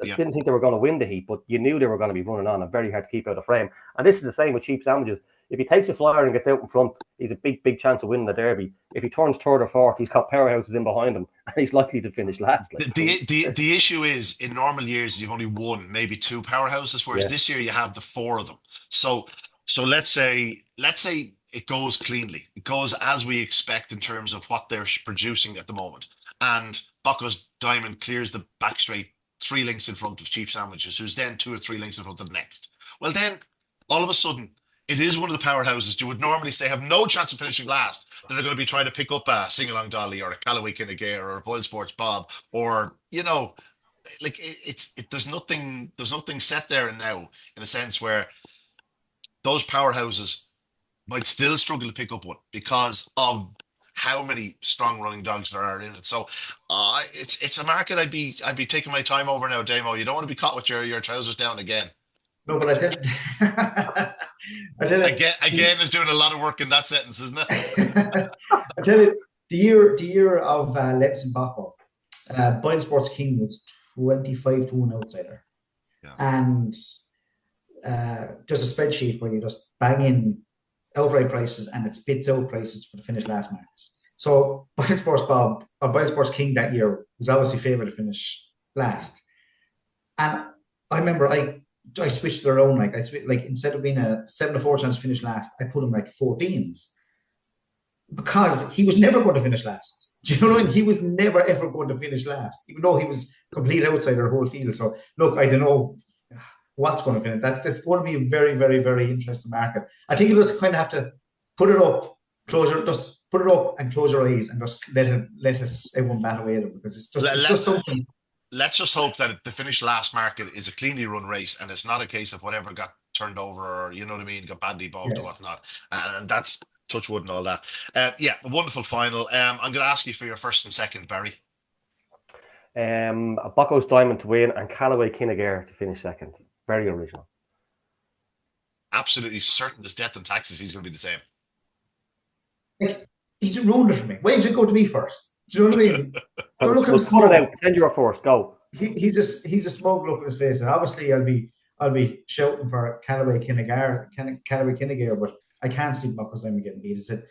I didn't think they were going to win the heat, but you knew they were going to be running on and very hard to keep out of frame. And this is the same with cheap sandwiches. If he takes a flyer and gets out in front, he's a big chance of winning the Derby. If he turns third or fourth, he's got powerhouses in behind him, and he's likely to finish last. The issue is in normal years you've only one, maybe two powerhouses, whereas this year you have the four of them. So let's say it goes cleanly. It goes as we expect in terms of what they're producing at the moment. And Bucko's Diamond clears the back straight 3 lengths in front of Cheap Sandwiches, who's then 2 or 3 lengths in front of the next. Well, then all of a sudden, it is one of the powerhouses you would normally say have no chance of finishing last that are going to be trying to pick up a Sing Along Dolly or a Callaway Kinagare or a BoyleSports Bob or like there's nothing set there and now in a sense where those powerhouses might still struggle to pick up one because of how many strong running dogs there are in it. So it's a market I'd be taking my time over now, Damo. You don't want to be caught with your trousers down again. No, but I tell again is doing a lot of work in that sentence, isn't it? I tell you, the year of Let's and Bucko, BoyleSports King was 25 to 1 outsider. Yeah. And there's a spreadsheet where you just bang in outright prices and it spits out prices for the finish last market. So BoyleSports King that year was obviously favoured to finish last. And I remember I switched it around. Like instead of being a 7 to 4 chance to finish last, I put him like 14s because he was never going to finish last. Do you know what I mean? He was never ever going to finish last, even though he was complete outsider the whole field. So look, I don't know what's going to finish. That's going to be a very, very, very interesting market. I think you just kind of have to put it up, just put it up and close your eyes and just let everyone bat away at it because it's just something. Let's just hope that the finish last market is a cleanly run race and it's not a case of whatever got turned over or, you know what I mean, got badly bogged or whatnot. And that's touch wood and all that. A wonderful final. I'm going to ask you for your first and second, Barry. A Bucko's Diamond to win and Callaway Kinagare to finish second. Very original. Absolutely certain as death and taxes he's going to be the same. Like, he's ruined it for me. Why did you go to me first? Do you know what I mean? Look at him. Out. Pretend you're first. Go. He's a smug look on his face, and obviously I'll be shouting for Callaway Kinagare, but I can't see Bucko's Diamond getting beat. I said,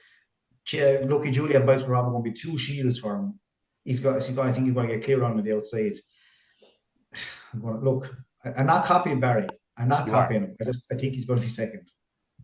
Lucky Julia and Bites Rob are going to be 2 shields for him. I think he's going to get clear on the outside. I'm not copying Barry. I'm not copying him. I think he's going to be second.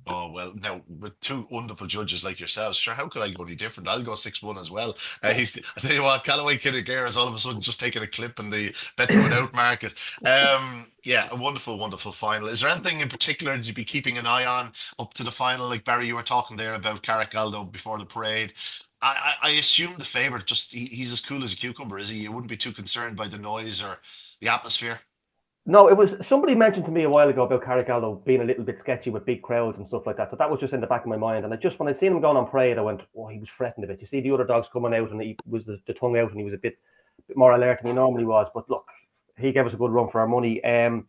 Oh, well, now, with 2 wonderful judges like yourselves, sure, how could I go any different? I'll go 6-1 as well. I tell you what, Callaway Kinagare is all of a sudden just taking a clip in the bet going out market. A wonderful, wonderful final. Is there anything in particular that you'd be keeping an eye on up to the final? Like, Barry, you were talking there about Carrick-Aldo before the parade. I assume the favourite, just he's as cool as a cucumber, is he? You wouldn't be too concerned by the noise or the atmosphere? No, it was somebody mentioned to me a while ago about Carrick-Aldo being a little bit sketchy with big crowds and stuff like that. So that was just in the back of my mind. And when I seen him going on parade, I went, oh, he was fretting a bit. You see the other dogs coming out and he was the tongue out and he was a bit more alert than he normally was. But look, he gave us a good run for our money. There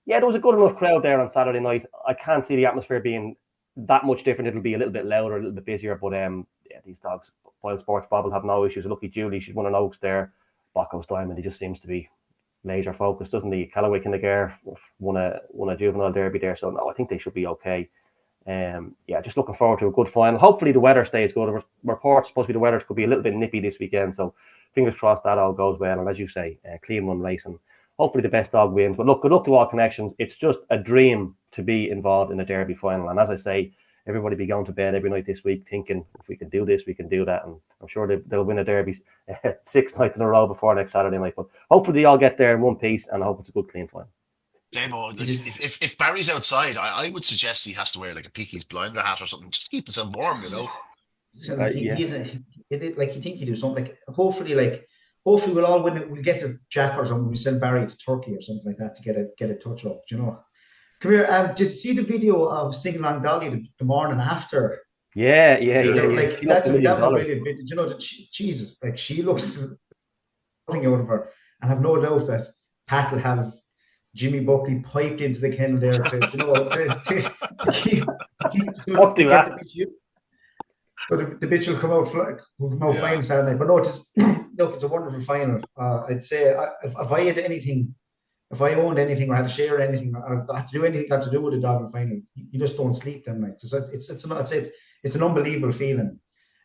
was a good enough crowd there on Saturday night. I can't see the atmosphere being that much different. It'll be a little bit louder, a little bit busier. But these dogs, BoyleSports Bob will have no issues. Lucky Julie, she's won an Oaks there. Bucko's Diamond, he just seems to be laser focused, doesn't he? Callaway Kinagare won a juvenile derby there, so no, I think they should be okay. Just looking forward to a good final. Hopefully the weather stays good. Reports supposed to be the weather could be a little bit nippy this weekend, so fingers crossed that all goes well. And as you say, clean run racing. Hopefully the best dog wins. But look, good luck to all connections. It's just a dream to be involved in a derby final. And as I say, everybody be going to bed every night this week thinking, if we can do this, we can do that. And I'm sure they'll win a derby 6 nights in a row before next Saturday night. But hopefully they all get there in one piece, and I hope it's a good, clean final. Damo, like, if Barry's outside, I would suggest he has to wear like a Peaky's blinder hat or something, just keep himself warm, you know. So like you think you do something like hopefully we'll all win. We'll get the Jack or something. We send Barry to Turkey or something like that to get a touch up. You know. Come here. Did you see the video of singing along Dolly the morning after? Yeah. Like that was a brilliant video. You know, Jesus, like she looks coming out of her, and I've no doubt that Pat will have Jimmy Buckley piped into the kennel there to get the bitch. So the bitch will come out flying Saturday. But no, it's a wonderful final. I'd say if I had anything, if I owned anything or had to share anything or had to do anything got to do with the dog in final, you just don't sleep them nights. It's an unbelievable feeling.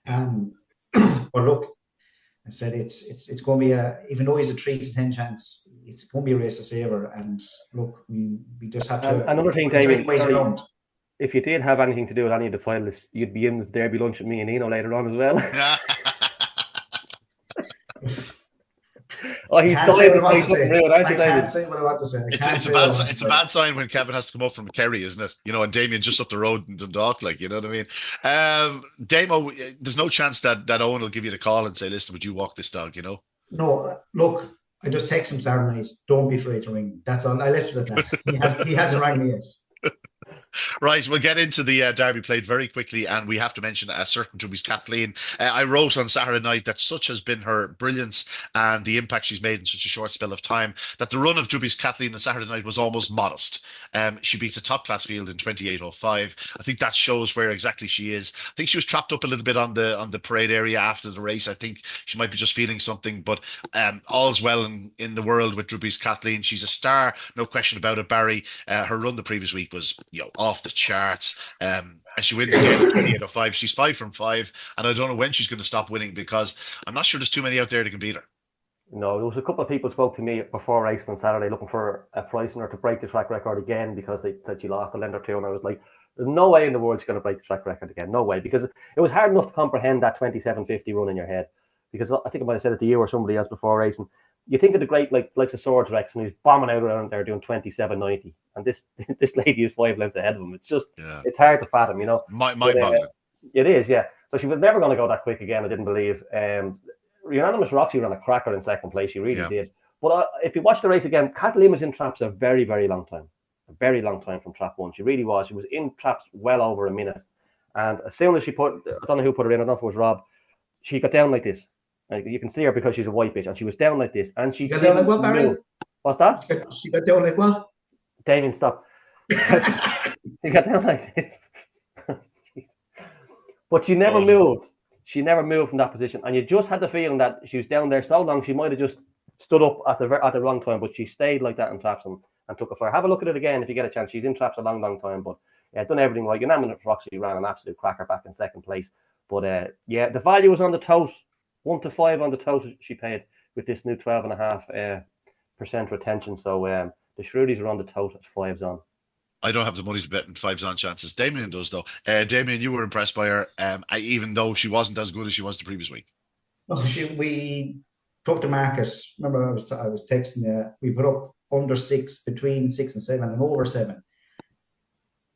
But look, I said it's going to be even though he's a 3 to 10 chance, it's going to be a race to saver. And look, we just have to. Another thing, Damien, if you did have anything to do with any of the finalists, you'd be in the derby lunch with me and Eno later on as well. He's dying to say something real. I can't say what I want to say. It's a bad sign when Kevin has to come up from Kerry, isn't it? You know, and Damien just up the road in Dundalk, like, you know what I mean? Damo, there's no chance that Owen will give you the call and say, listen, would you walk this dog, you know? No, look, I just text him Saturday night, don't be afraid to ring me. That's all. I left it at that. He hasn't rang me yet. Right, we'll get into the derby played very quickly, and we have to mention a certain Drumby's Kathleen. I wrote on Saturday night that such has been her brilliance and the impact she's made in such a short spell of time that the run of Drumby's Kathleen on Saturday night was almost modest. She beats a top-class field in 28.05. I think that shows where exactly she is. I think she was trapped up a little bit on the parade area after the race. I think she might be just feeling something, but all's well in the world with Drumby's Kathleen. She's a star, no question about it, Barry. Her run the previous week was, off the charts. And she wins again at 28.05. She's 5 from 5, and I don't know when she's going to stop winning because I'm not sure there's too many out there that can beat her. No, there was a couple of people spoke to me before racing on Saturday looking for a price in her to break the track record again because they said she lost a length or two, and I was like, there's no way in the world she's going to break the track record again. No way, because it was hard enough to comprehend that 27.50 run in your head, because I think I might have said it to you or somebody else before racing. You think of the great like a Swords Rex, and he's bombing out around there doing 27.90, and this lady is 5 lengths ahead of him. It's just it's hard to fathom, you know. Mind-boggling. It is, yeah. So she was never going to go that quick again. I didn't believe. Unanimous Roxy ran a cracker in second place. She really did. But if you watch the race again, Kathleen was in traps a very, very long time. A very long time from trap one. She really was. She was in traps well over a minute. And as soon as she I don't know who put her in, I don't know if it was Rob, she got down like this. Like, you can see her because she's a white bitch, and she was down like this. And she got down like what, Barry? What's that? She got down like what? Damien, stop. She got down like this. But she never moved. She never moved from that position. And you just had the feeling that she was down there so long, she might have just stood up at the wrong time, but she stayed like that in traps and took a fire. Have a look at it again if you get a chance. She's in traps a long, long time, but done everything right. Unanimous Roxy ran an absolute cracker back in second place. But the value was on the toes. 1 to 5 on the toes she paid with this new 12.5% retention. So the Shrewdies are on the toes at 5s on. I don't have the money to bet in 5s on chances. Damien does, though. Damien, you were impressed by her, even though she wasn't as good as she was the previous week. No, we took the market. Remember, I was texting you. We put up under 6, between 6 and 7, and over 7.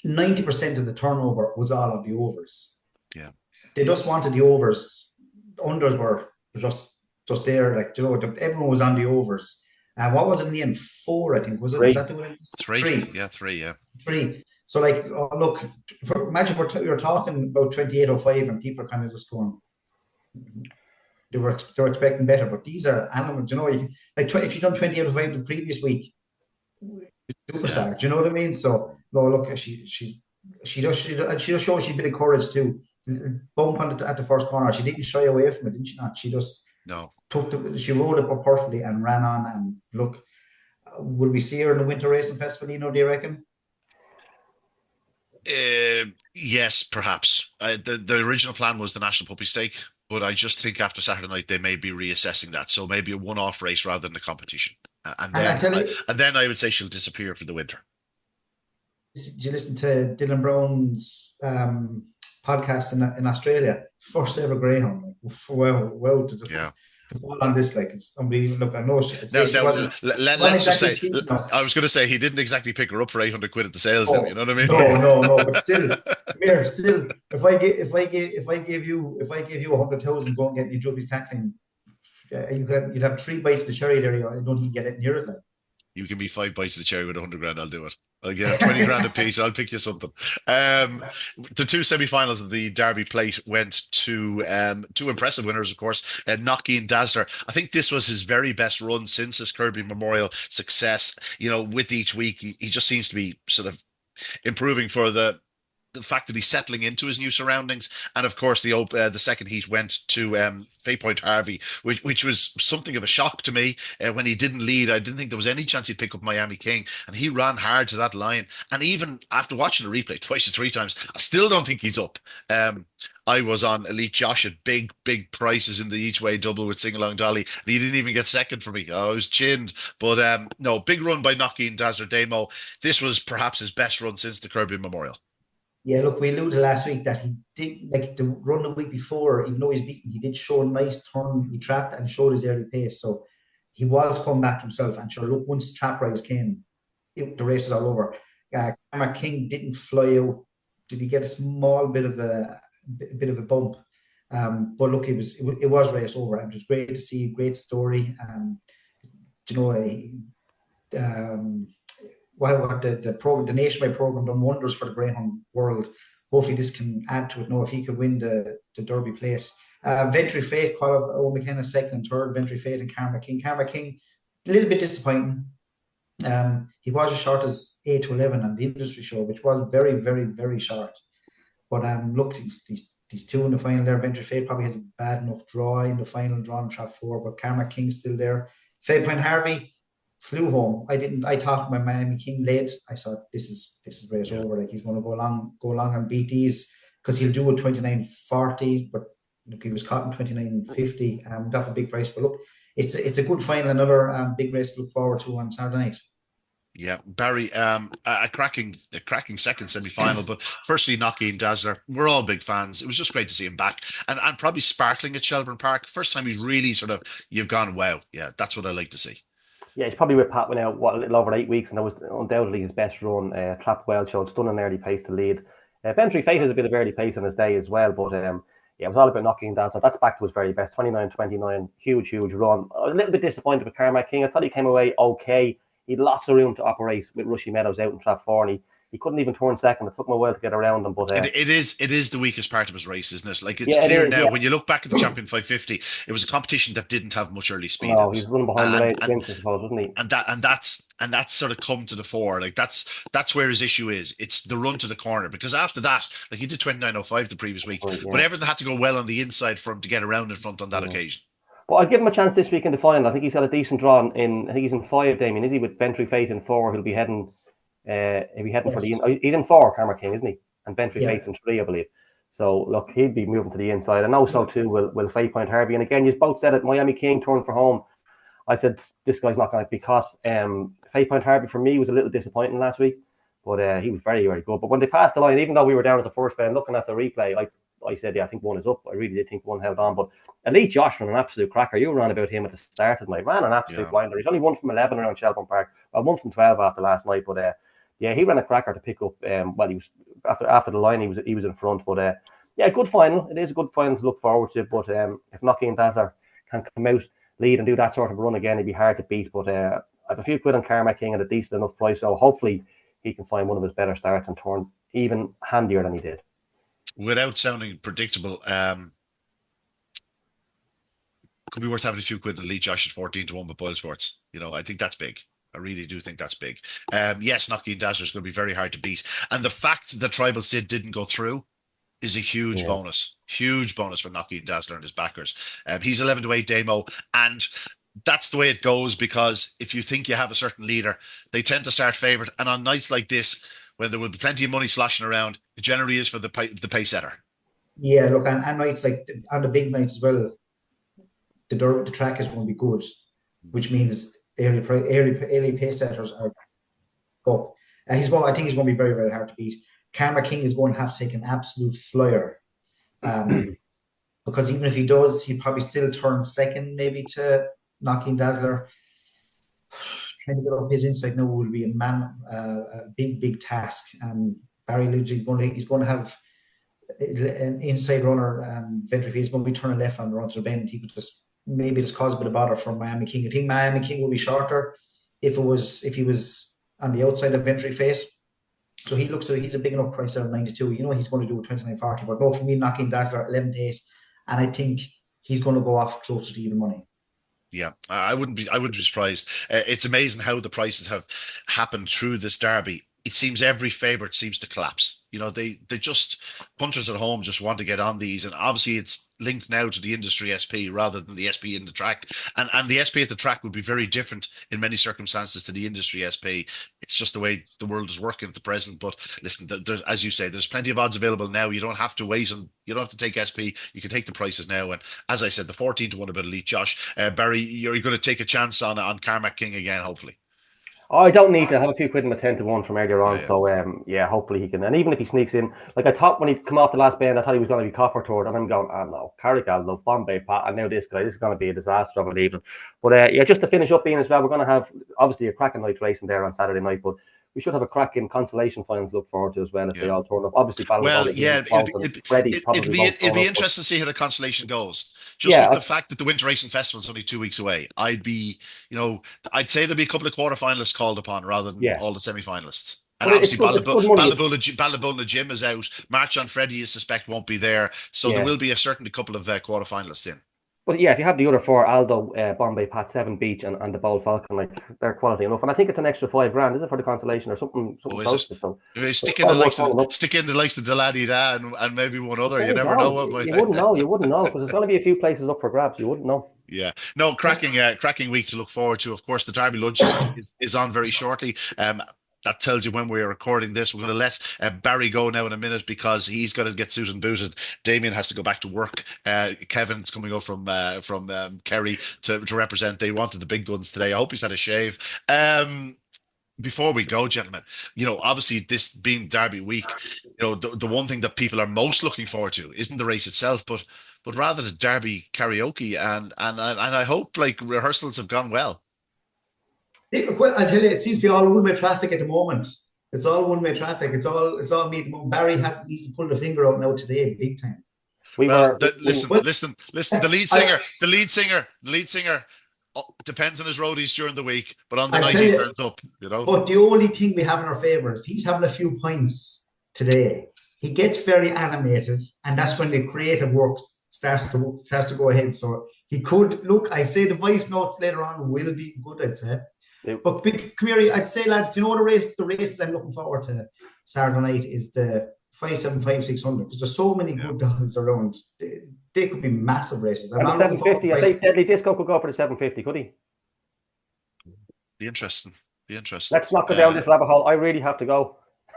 90% of the turnover was all on the overs. Yeah, they just wanted the overs. The unders were just there, like, everyone was on the overs. What was it in the end? 4, I think. Was it? 3. Was that the way? 3. Yeah, 3. Yeah. 3. So, like, look, imagine you're talking about 28.05, and people are kind of just going. They were expecting better, but these are animals. If you done 28.05 the previous week, superstar. Do you know what I mean? So, no, look, she just shows she's a bit of courage too. Bump on at the first corner. She didn't shy away from it, didn't she? Not. She just she rode it perfectly and ran on. And look, will we see her in the Winter Racing Festival? Do you reckon? Yes, perhaps. The original plan was the National Puppy Stake, but I just think after Saturday night they may be reassessing that. So maybe a one-off race rather than a competition. And then I would say she'll disappear for the winter. you listen to Dylan Brown's podcast in Australia? First ever greyhound. Like, wow, to just Yeah. to fall on this, like, it's unbelievable. Look, I know I'd say Now, she now wasn't let's just exactly say, cheap now. I was going to say he didn't exactly pick her up for 800 quid at the sales. Then you know what I mean? No. But still, come here. Still, if I gave you 100,000, go and get me Juby's Kathleen, you'd have 3 bites of the cherry there. I don't think you get it near it. Like. You give me 5 bites of the cherry with 100 grand, I'll do it. I'll get 20 grand a piece. I'll pick you something. The two semi-finals of the Derby Plate went to two impressive winners, of course. Knocky and Dazzler. I think this was his very best run since his Kirby Memorial success. You know, with each week, he just seems to be sort of improving for the fact that he's settling into his new surroundings, and of course the second heat went to Fay Point Harvey, which was something of a shock to me when he didn't lead. I didn't think there was any chance he'd pick up Miami King, and he ran hard to that line. And even after watching the replay twice or 3 times, I still don't think he's up. I was on Elite Josh at big prices in the each way double with Sing Along Dolly, and he didn't even get second for me. I was chinned, but no, big run by Knocky and Dazzler Damo. This was perhaps his best run since the Kirby Memorial. Yeah, look, we alluded last week that he did, like the run the week before, even though he's beaten, he did show a nice turn. He trapped and showed his early pace. So he was coming back to himself. And sure, look, once trap rise came, the race was all over. Karma King didn't fly out. Did he get a small bit of a bump? But look, it was race over. And it was great to see, great story. You know, what the nationwide program done wonders for the greyhound world. Hopefully this can add to it now if he could win the Derby Plate. Ventry Fate, Owen McKenna second and third, Ventry Fate and Karma King. Karma King, a little bit disappointing. He was as short as 8 to 11 on the industry show, which was very, very, very short. But look, these two in the final there. Ventry Fate probably has a bad enough draw in the final, draw in trap 4, but Karma King's still there. Fay Point Harvey flew home. I thought my Miami King late. I thought this is race over. Like, he's going to go along and beat these, because he'll do a 29.40. But look, he was caught in 29.50. That's a big price. But look, it's a good final. Another big race to look forward to on Saturday night. Yeah, Barry, a cracking second semi-final. But firstly, Knocky and Dazzler, we're all big fans. It was just great to see him back, and probably sparkling at Shelbourne Park. First time he's really you've gone, wow, yeah, that's what I like to see. Yeah, he's probably with Pat now, a little over 8 weeks, and that was undoubtedly his best run. Trapped well, showed stunning early pace to lead. Ventry Fate has a bit of early pace on his day as well, but yeah, it was all about Knocky and Dazzler. That's back to his very best, 29.29, huge run. I was a little bit disappointed with Karma King. I thought he came away okay. He had lots of room to operate with Rushy Meadows out in trap 4, and he couldn't even turn second. It took him a while to get around him, but it is the weakest part of his race, isn't it? Like, it's clear now when you look back at the Champion 550, it was a competition that didn't have much early speed. No, he's running behind the range, I suppose, wasn't he? And that's sort of come to the fore. Like, that's where his issue is. It's the run to the corner, because after that, like, he did 29.05 the previous week, but everything had to go well on the inside for him to get around in front on that occasion. Well, I'll give him a chance this week in the final. I think he's got a decent draw in. I think he's in 5, Damien. Is he, with Ventry Fate in 4? He'll be heading. For the. He's in 4, Karma King, isn't he? And Ventry Fate's in 3, I believe. So look, he'll be moving to the inside, and also too will Fay Point Harvey. And again, you both said it. Miami King turned for home. I said this guy's not going to be caught. Fay Point Harvey for me was a little disappointing last week, but he was very, very good. But when they passed the line, even though we were down at the first bend looking at the replay, I said, yeah, I think 1 is up. I really did think 1 held on. But Elite Josh ran an absolute cracker. You were on about him at the start of the night. Ran an absolute blinder. He's only 1 from 11 around Shelbourne Park. 1 from 12 after last night. But yeah, he ran a cracker to pick up. Well, he was after the line. He was in front. But yeah, good final. It is a good final to look forward to. But if Knocky and Dazzler can come out, lead, and do that sort of run again, it'd be hard to beat. But I have a few quid on Karma King at a decent enough price. So hopefully he can find one of his better starts and turn even handier than he did. Without sounding predictable, could be worth having a few quid in Elite Josh at 14 to 1 with BoyleSports. You know, I think that's big. I really do think that's big. Yes, Knocky and Dazzler is going to be very hard to beat. And the fact that Tribal Sid didn't go through is a huge bonus. Huge bonus for Knocky and Dazzler and his backers. He's 11 to 8 Damo, and that's the way it goes, because if you think you have a certain leader, they tend to start favourite. And on nights like this, when there will be plenty of money sloshing around, it generally is for the pace setter. Yeah, look, and nights like on the big nights as well, the track is going to be good, which means early pace setters are up. I think he's going to be very, very hard to beat. Karma King is going to have to take an absolute flyer. Because even if he does, he'd probably still turn second, maybe to Knocking Dazzler. Trying to get up his inside now will be a big, big task. Barry Lidge he's going to have an inside runner. Ventry He's going to be turning left on the run to the bend. He could just cause a bit of bother for Miami King. I think Miami King will be shorter if he was on the outside of Ventry Face. So he's a big enough price out of 92. He's going to do a 29.40. But no, for me, Knocking Dazzler 11-8, and I think he's going to go off closer to even money. Yeah, I wouldn't be surprised. It's amazing how the prices have happened through this derby. It seems every favourite seems to collapse. They just, punters at home just want to get on these, and obviously it's linked now to the industry SP rather than the SP in the track. And the SP at the track would be very different in many circumstances to the industry SP. It's just the way the world is working at the present. But listen, as you say, there's plenty of odds available now. You don't have to wait, and you don't have to take SP. You can take the prices now. And as I said, the 14-1 about Elite Josh. Barry, you're going to take a chance on Carmack King again, hopefully. Oh, I don't need to have a few quid in the 10-1 from earlier on. Yeah. So, hopefully he can. And even if he sneaks in, like I thought when he come off the last bend, I thought he was going to be Coffer Tour. And I'm going, no, Carrigal, no, Bombay Pat. And now this guy, this is going to be a disaster of an evening. But, just to finish up, Ian, as well, we're going to have obviously a cracking night racing there on Saturday night. But we should have a cracking consolation finals to look forward to as well if they all turn up. Obviously, it'll be interesting to see how the consolation goes. With the fact that the Winter Racing Festival is only 2 weeks away, I'd say there'll be a couple of quarterfinalists called upon rather than all the semi-finalists. And obviously, Ballabula Jim is out. March on Freddie, you suspect, won't be there. So there will be a couple of quarterfinalists in. But if you have the other four, Aldo, Bombay, Pat, Seven Beach, and the Bowl Falcon, they're quality enough. And I think it's an extra $5,000, is it, for the consolation or something close to it? So stick in the likes of Deladdy Da and maybe one other. You never know. You wouldn't know, because there's going to be a few places up for grabs. You wouldn't know. Yeah, no, cracking week to look forward to. Of course, the Derby lunch is on very shortly. That tells you when we're recording this. We're going to let Barry go now in a minute because he's got to get suited and booted. Damien has to go back to work. Kevin's coming up from Kerry to represent. They wanted the big guns today. I hope he's had a shave. Before we go, gentlemen, obviously this being Derby week, the one thing that people are most looking forward to isn't the race itself, but rather the Derby karaoke, and I hope rehearsals have gone well. Well, I tell you, it seems to be all one-way traffic at the moment. It's all one-way traffic. It's all me. Barry needs to pull the finger out now today, big time. Listen. The lead singer depends on his roadies during the week, but on the night he turns up. But the only thing we have in our favour, if he's having a few pints today, he gets very animated, and that's when the creative work starts to go ahead. So he could look. I say the voice notes later on will be good, I'd say. Yep. But come here, I'd say, lads, the races I'm looking forward to Saturday night is the 575, 600, because there's so many good dogs around. They could be massive races. And the 750, I think Deadly Disco could go for the 750, could he? Be interesting. Let's not go down this rabbit hole. I really have to go.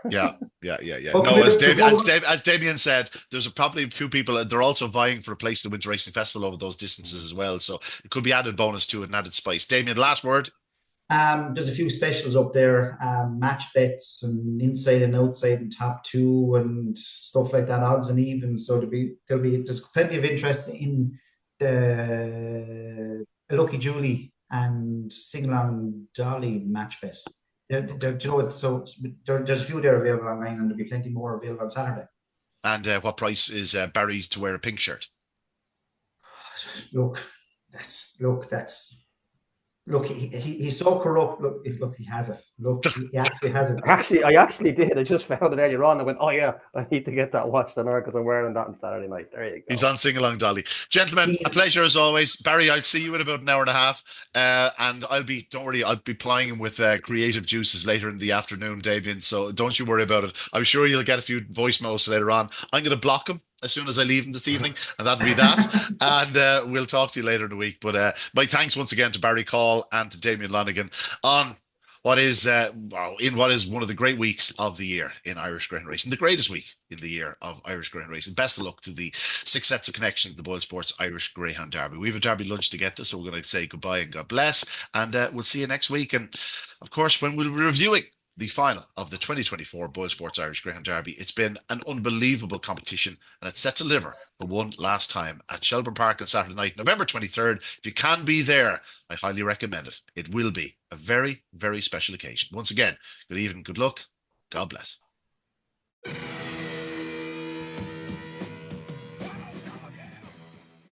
Yeah. No, as Damien said, there's probably a few people. They're also vying for a place in the Winter Racing Festival over those distances as well. So it could be added bonus to it and added spice. Damien, last word. There's a few specials up there, match bets and inside and outside and top two and stuff like that, odds and evens. So there's plenty of interest in the Lucky Julie and Sing Along Dolly match bet. There's a few there available online, and there'll be plenty more available on Saturday. And what price is Barry to wear a pink shirt? He's so corrupt. Look, he has it. Look, he actually has it. I actually did. I just found it earlier on. I went, oh yeah, I need to get that watched on air because I'm wearing that on Saturday night. There you go. He's on Sing Along Dolly. Gentlemen, a pleasure as always. Barry, I'll see you in about an hour and a half. And I'll be plying him with creative juices later in the afternoon, Damien. So don't you worry about it. I'm sure you'll get a few voicemails later on. I'm going to block him as soon as I leave him this evening, and that'll be that. And we'll talk to you later in the week. But my thanks once again to Barry Caul and to Damien Lonergan on what is one of the great weeks of the year in Irish Greyhound Racing, the greatest week in the year of Irish Greyhound Racing. Best of luck to the 6 sets of connection to the BoyleSports Irish Greyhound Derby. We have a Derby lunch to get to, so we're going to say goodbye and God bless, and we'll see you next week. And of course, when we'll be reviewing the final of the 2024 BoyleSports Irish Greyhound Derby. It's been an unbelievable competition, and it's set to deliver for one last time at Shelbourne Park on Saturday night, November 23rd. If you can be there, I highly recommend it. It will be a very, very special occasion. Once again, good evening, good luck, God bless.